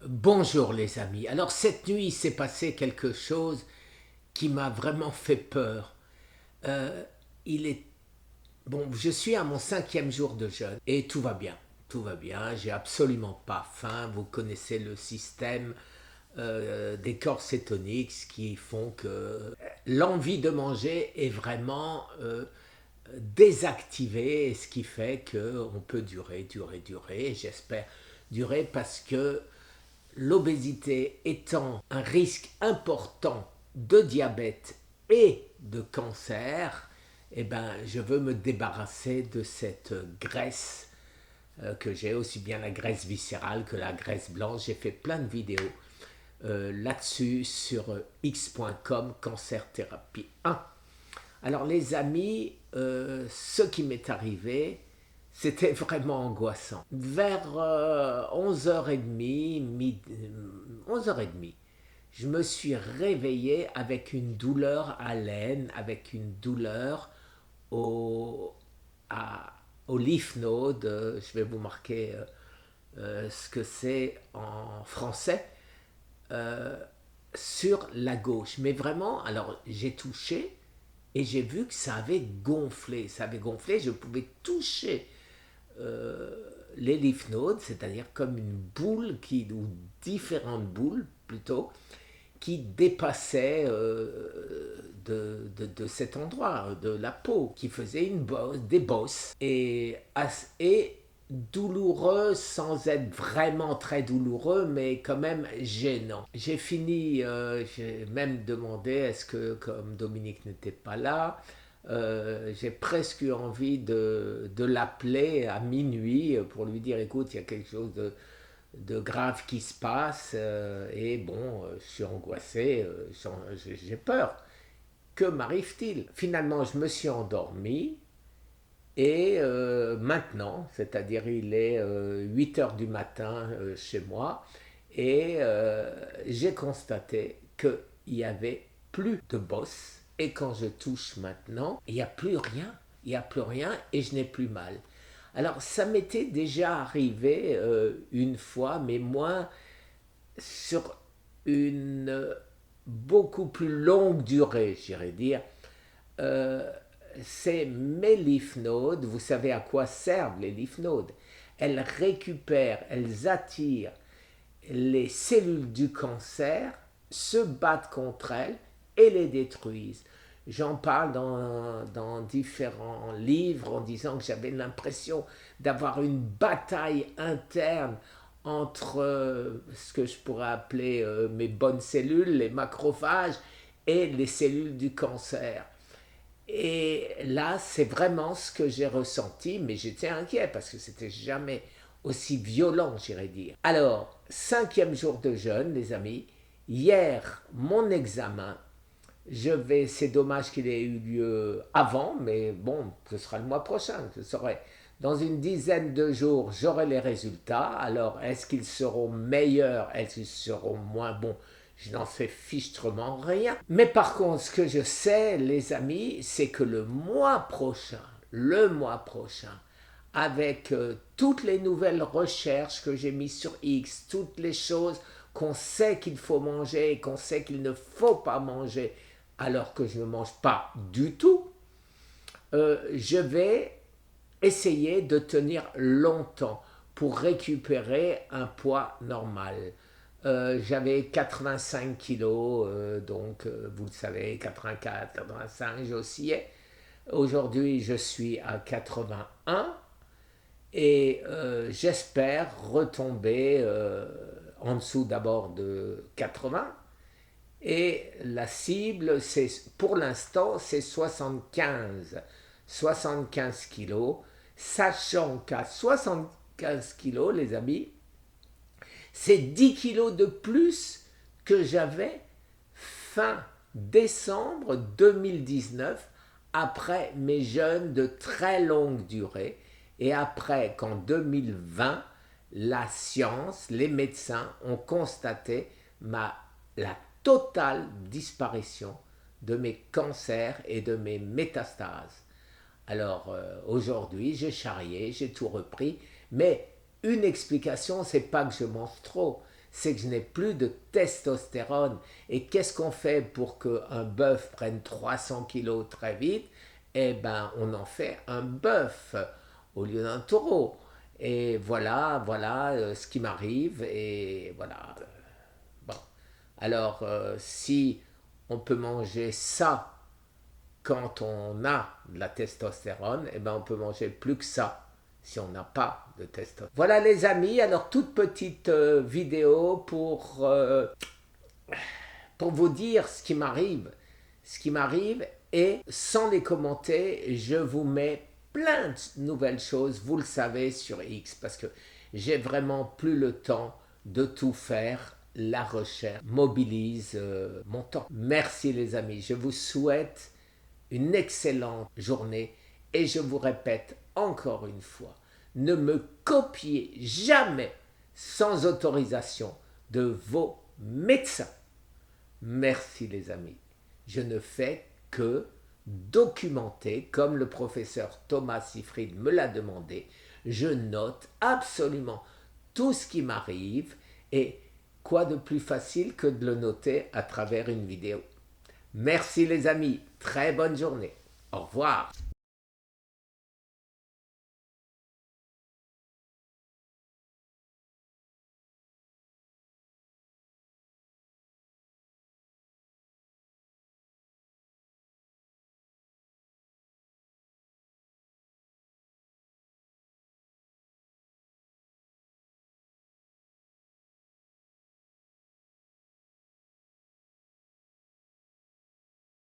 Bonjour les amis. Alors cette nuit, il s'est passé quelque chose qui m'a vraiment fait peur. Euh, il est bon, je suis à mon 5e jour de jeûne et tout va bien. Tout va bien. J'ai absolument pas faim. Vous connaissez le système des corps cétoniques qui font que l'envie de manger est vraiment désactivée, ce qui fait qu'on peut durer. Et j'espère durer parce que l'obésité étant un risque important de diabète et de cancer, eh ben, je veux me débarrasser de cette graisse que j'ai, aussi bien la graisse viscérale que la graisse blanche. J'ai fait plein de vidéos là-dessus sur x.com, cancer thérapie 1. Alors les amis, ce qui m'est arrivé, c'était vraiment angoissant. Vers 11h30, 11h30, je me suis réveillé avec une douleur à l'aine, avec une douleur au, au lymph node. Je vais vous marquer ce que c'est en français, euh, sur la gauche. Mais vraiment, alors j'ai touché et j'ai vu que ça avait gonflé. Ça avait gonflé, je pouvais toucher les lymph nodes, c'est-à-dire comme une boule ou différentes boules plutôt, qui dépassaient de cet endroit, de la peau, qui faisait des bosses et douloureux sans être vraiment très douloureux, mais quand même gênant. J'ai fini, j'ai même demandé, est-ce que comme Dominique n'était pas là, j'ai presque eu envie de l'appeler à minuit pour lui dire, écoute, il y a quelque chose de grave qui se passe, et bon, je suis angoissé, j'ai peur. Que m'arrive-t-il? Finalement, je me suis endormi et maintenant, c'est-à-dire il est 8 heures du matin chez moi, et j'ai constaté qu'il n'y avait plus de bosse. Et quand je touche maintenant, il n'y a plus rien. Il n'y a plus rien et je n'ai plus mal. Alors ça m'était déjà arrivé une fois, mais moins sur une beaucoup plus longue durée, j'irais dire. Euh, c'est mes lymph nodes, vous savez à quoi servent les lymph nodes. Elles récupèrent, elles attirent les cellules du cancer, se battent contre elles et les détruisent. J'en parle dans différents livres en disant que j'avais l'impression d'avoir une bataille interne entre ce que je pourrais appeler mes bonnes cellules, les macrophages, et les cellules du cancer. Et là, c'est vraiment ce que j'ai ressenti, mais j'étais inquiet parce que c'était jamais aussi violent, j'irais dire. Alors, 5e jour de jeûne, les amis. Hier, mon examen. C'est dommage qu'il ait eu lieu avant, mais bon, ce sera le mois prochain. Je saurai. Dans une dizaine de jours, j'aurai les résultats. Alors, est-ce qu'ils seront meilleurs? Est-ce qu'ils seront moins bons? Je n'en sais fichtrement rien. Mais par contre, ce que je sais, les amis, c'est que le mois prochain, avec toutes les nouvelles recherches que j'ai mises sur X, toutes les choses qu'on sait qu'il faut manger et qu'on sait qu'il ne faut pas manger, alors que je ne mange pas du tout, je vais essayer de tenir longtemps pour récupérer un poids normal. J'avais 85 kilos, donc vous le savez, 84, 85, j'oscillais. Aujourd'hui, je suis à 81 et j'espère retomber en dessous d'abord de 80. Et la cible, pour l'instant, c'est 75 kilos, sachant qu'à 75 kilos, les amis, c'est 10 kilos de plus que j'avais fin décembre 2019, après mes jeûnes de très longue durée, et après qu'en 2020, la science, les médecins ont constaté la totale disparition de mes cancers et de mes métastases. Alors aujourd'hui, j'ai charrié, j'ai tout repris, mais une explication, c'est pas que je mange trop, c'est que je n'ai plus de testostérone. Et qu'est-ce qu'on fait pour qu'un bœuf prenne 300 kilos très vite? Eh ben, on en fait un bœuf au lieu d'un taureau. Et voilà ce qui m'arrive. Et voilà. Bon. Alors, si on peut manger ça quand on a de la testostérone, eh ben on peut manger plus que ça si on n'a pas de testostérone. Voilà les amis, alors toute petite vidéo pour vous dire ce qui m'arrive. Ce qui m'arrive et sans les commenter, je vous mets plein de nouvelles choses, vous le savez, sur X, parce que j'ai vraiment plus le temps de tout faire. La recherche mobilise mon temps. Merci les amis, je vous souhaite une excellente journée et je vous répète encore une fois, ne me copiez jamais sans autorisation de vos médecins. Merci les amis. Je ne fais que documenter, comme le professeur Thomas Seyfried me l'a demandé. Je note absolument tout ce qui m'arrive et quoi de plus facile que de le noter à travers une vidéo. Merci les amis, très bonne journée. Au revoir.